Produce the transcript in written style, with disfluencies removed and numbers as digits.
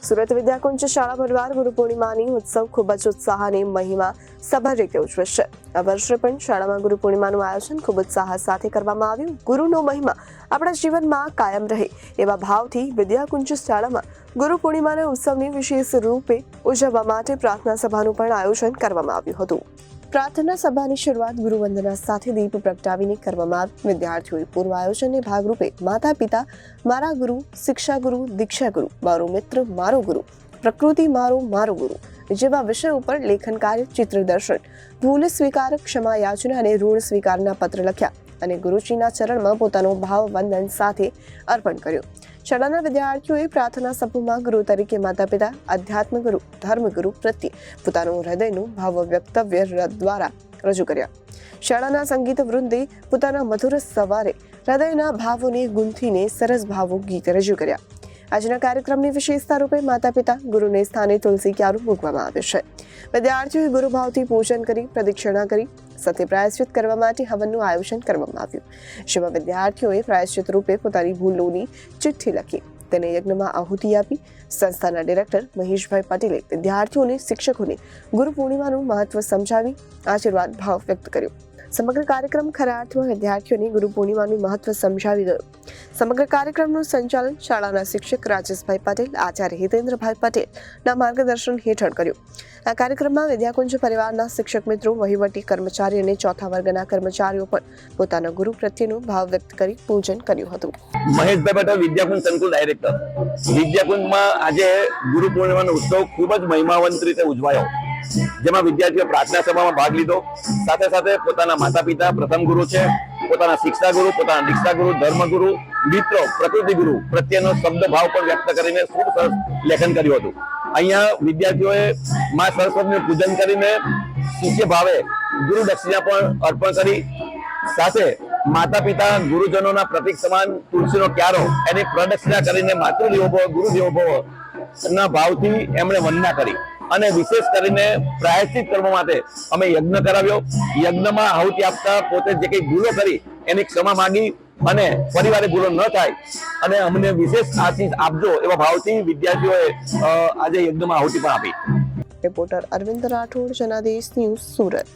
સુરત વિદ્યાકુંજ શાળા પરિવાર ગુરુ પૂર્ણિમાની ઉત્સવ ખૂબ જ ઉત્સાહ અને મહિમા સભર રીતે ઉજવશે। આ વર્ષે પણ શાળામાં ગુરુ પૂર્ણિમાનું આયોજન ખૂબ ઉત્સાહ સાથે કરવામાં આવ્યું। ગુરુનો મહિમા આપણા જીવનમાં કાયમ રહે એવા ભાવથી વિદ્યાકુંજ શાળામાં ગુરુ પૂર્ણિમાના ઉત્સવની વિશેષ રૂપે ઉજવવા માટે પ્રાર્થના સભાનું પણ આયોજન કરવામાં આવ્યું હતું। પ્રાર્થના સભાની શરૂઆત ગુરુવંદના સાથે દીપ પ્રગટાવીને કરવામાં આવી। વિદ્યાર્થીઓએ પૂર્વ આયોજનને ભાગરૂપે માતા પિતા મારા ગુરુ, શિક્ષા ગુરુ, દીક્ષા ગુરુ, મારો મિત્ર મારો ગુરુ, પ્રકૃતિ મારો ગુરુ જેવા વિષય ઉપર લેખન કાર્ય, ચિત્ર દર્શન, ભૂલ સ્વીકાર, ક્ષમા યાચના અને ઋણ સ્વીકારના પત્ર લખ્યા અને ગુરુજીના ચરણમાં પોતાનો ભાવ વંદન સાથે અર્પણ કર્યો। શાળાના વિદ્યાર્થીઓએ પ્રાર્થના સભામાં ગુરુ તરીકે માતા પિતા, અધ્યાત્મ ગુરુ, ધર્મગુરુ પ્રત્યે પોતાનું હૃદયનું ભાવ વ્યક્તવ્ય દ્વારા રજૂ કર્યા। શાળાના સંગીત વૃંદે પોતાના મધુર સવારે હૃદયના ભાવોને ગુંથીને સરસ ભાવો ગીત રજૂ કર્યા। આજના કાર્યક્રમની વિશેષતા રૂપે માતા પિતા ગુરુને સ્થાને તુલસી ક્યારું મૂકવામાં આવે છે। વિદ્યાર્થીઓએ ગુરુભાવથી પૂજન કરી, પ્રદક્ષિણા કરી, સાથે પ્રાયશ્ચિત કરવા માટે હવનનું આયોજન કરવામાં આવ્યું। જેમાં વિદ્યાર્થીઓએ પ્રાયશ્ચિત રૂપે પોતાની ભૂલોની ચિઠ્ઠી લખી તેને યજ્ઞમાં આહુતિ આપી। સંસ્થાના ડિરેક્ટર મહેશભાઈ પટેલે વિદ્યાર્થીઓને, શિક્ષકોને ગુરુ પૂર્ણિમાનું મહત્વ સમજાવી આશીર્વાદ ભાવ વ્યક્ત કર્યો। સમગ્ર કાર્યક્રમ ખરા અર્થમાં વિદ્યાર્થીઓને ગુરુ પૂર્ણિમાનું મહત્વ સમજાવી ગયો। સમગ્ર કાર્યક્રમનું સંચાલન શાળાના શિક્ષક રાજેશભાઈ પટેલ, આચાર્ય હિતેન્દ્રભાઈ પટેલના માર્ગદર્શન હેઠળ કર્યું। આ કાર્યક્રમમાં વિદ્યાકુંજ પરિવારના શિક્ષક મિત્રો, વહીવટી કર્મચારી અને ચોથા વર્ગના કર્મચારીઓ પણ પોતાના ગુરુ પ્રત્યેનો ભાવ વ્યક્ત કરી પૂજન કર્યું હતું। મહેશભાઈ પટેલ, વિદ્યાકુંજ સંકુલ ડાયરેક્ટર। વિદ્યાકુંજમાં આજે ગુરુ પૂર્ણિમાનો ઉત્સવ ખૂબ જ મહિમાવંત રીતે ઉજવાયો, જેમાં વિદ્યાર્થીઓ પ્રાર્થના સભામાં ભાગ લીધો। સાથે સાથે પોતાના માતા પિતા, પ્રથમ ગુરુ છે, પોતાના શિક્ષા ગુરુ, પોતાના દીક્ષા ગુરુ, ધર્મગુરુ, મિત્રો, પ્રકૃતિ ગુરુ પ્રત્યેનો શબ્દ ભાવ પણ વ્યક્ત કરીને ખૂબ સરસ લેખન કર્યું હતું। અહીંયા વિદ્યાર્થીઓએ મા સરસ્વતીનું પૂજન કરીને શિષ્ય ભાવે ગુરુ દક્ષિણા પણ અર્પણ કરી। સાથે માતા પિતા, ગુરુજનોના પ્રતીક સમાન તુલસીનો ક્યારો એની પ્રદક્ષિણા કરીને માતૃદેવો ભવ, ગુરુદેવો ભવ ના ભાવથી એમણે વંદના કરી અને વિશેષ કરીને પ્રાયશ્ચિત કર્મ માટે અમે યજ્ઞ કરાવ્યો। યજ્ઞમાં આહુતિ આપતા પોતે જે કંઈ ભૂલો કરી એની ક્ષમા માંગી અને ફરીવારે ભૂલો ન થાય અને અમને વિશેષ આશીષ આપજો એવા ભાવથી વિદ્યાર્થીઓએ આજે યજ્ઞમાં આહુતિ પણ આપી। Reporter Arvind Rathod, Janadesh news, Surat.